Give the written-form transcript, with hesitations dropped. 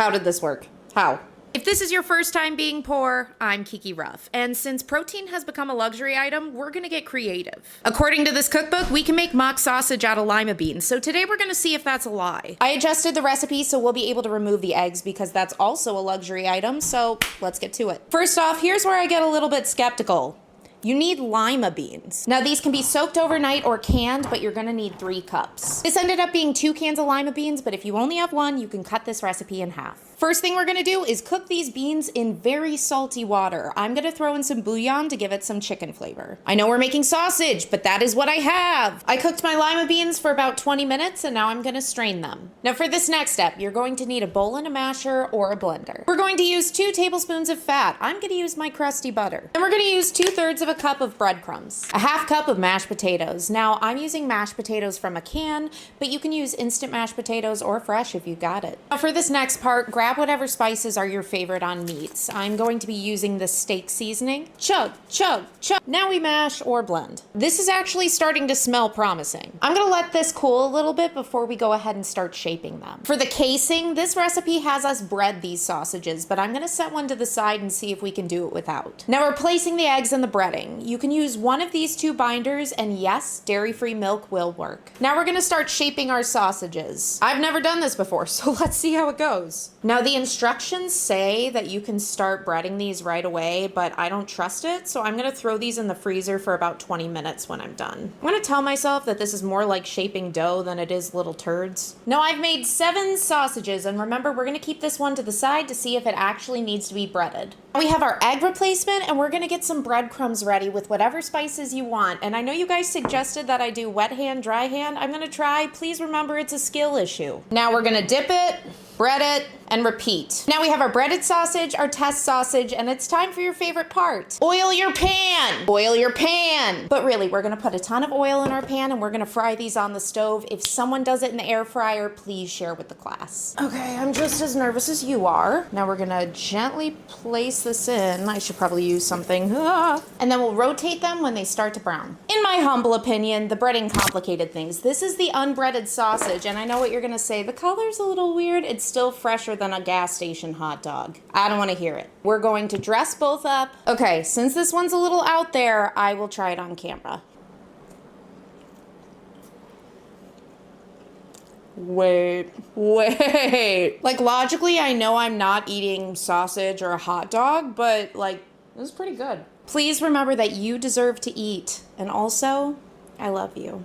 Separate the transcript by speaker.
Speaker 1: How did this work? How?
Speaker 2: If this is your first time being poor, I'm Kiki Ruff, and since protein has become a luxury item, we're gonna get creative. According to this cookbook, we can make mock sausage out of lima beans, so today we're gonna see if that's a lie. I adjusted the recipe so we'll be able to remove the eggs because that's also a luxury item, so let's get to it. First off, here's where I get a little bit skeptical. You need lima beans. Now these can be soaked overnight or canned, but you're gonna need 3 cups. This ended up being 2 cans of lima beans, but if you only have 1, you can cut this recipe in half. First thing we're gonna do is cook these beans in very salty water. I'm gonna throw in some bouillon to give it some chicken flavor. I know we're making sausage, but that is what I have. I cooked my lima beans for about 20 minutes and now I'm gonna strain them. Now for this next step, you're going to need a bowl and a masher or a blender. We're going to use 2 tablespoons of fat. I'm gonna use my crusty butter. And we're gonna use 2/3 of a cup of breadcrumbs, a half cup of mashed potatoes. Now I'm using mashed potatoes from a can, but you can use instant mashed potatoes or fresh if you got it. Now for this next part, grab whatever spices are your favorite on meats. I'm going to be using the steak seasoning. Chug, chug, chug. Now we mash or blend. This is actually starting to smell promising. I'm gonna let this cool a little bit before we go ahead and start shaping them. For the casing, this recipe has us bread these sausages, but I'm gonna set one to the side and see if we can do it without. Now we're placing the eggs in the breading. You can use one of these 2 binders, and yes, dairy-free milk will work. Now we're gonna start shaping our sausages. I've never done this before, so let's see how it goes. Now the instructions say that you can start breading these right away, but I don't trust it, so I'm gonna throw these in the freezer for about 20 minutes when I'm done. I'm gonna tell myself that this is more like shaping dough than it is little turds. Now I've made 7 sausages, and remember, we're gonna keep this one to the side to see if it actually needs to be breaded. We have our egg replacement, and we're gonna get some breadcrumbs ready with whatever spices you want. And I know you guys suggested that I do wet hand, dry hand. I'm gonna try. Please remember it's a skill issue. Now we're gonna dip it, bread it, and repeat. Now we have our breaded sausage, our test sausage, and it's time for your favorite part. Oil your pan! Oil your pan! But really, we're gonna put a ton of oil in our pan and we're gonna fry these on the stove. If someone does it in the air fryer, please share with the class. Okay, I'm just as nervous as you are. Now we're gonna gently place this in. I should probably use something. And then we'll rotate them when they start to brown. In my humble opinion, the breading complicated things. This is the unbreaded sausage, and I know what you're gonna say. The color's a little weird. It's still fresher than a gas station hot dog. I don't want to hear it. We're going to dress both up. Okay, since this one's a little out there, I will try it on camera. Wait. Like, logically, I know I'm not eating sausage or a hot dog, but like, this is pretty good. Please remember that you deserve to eat, and also, I love you.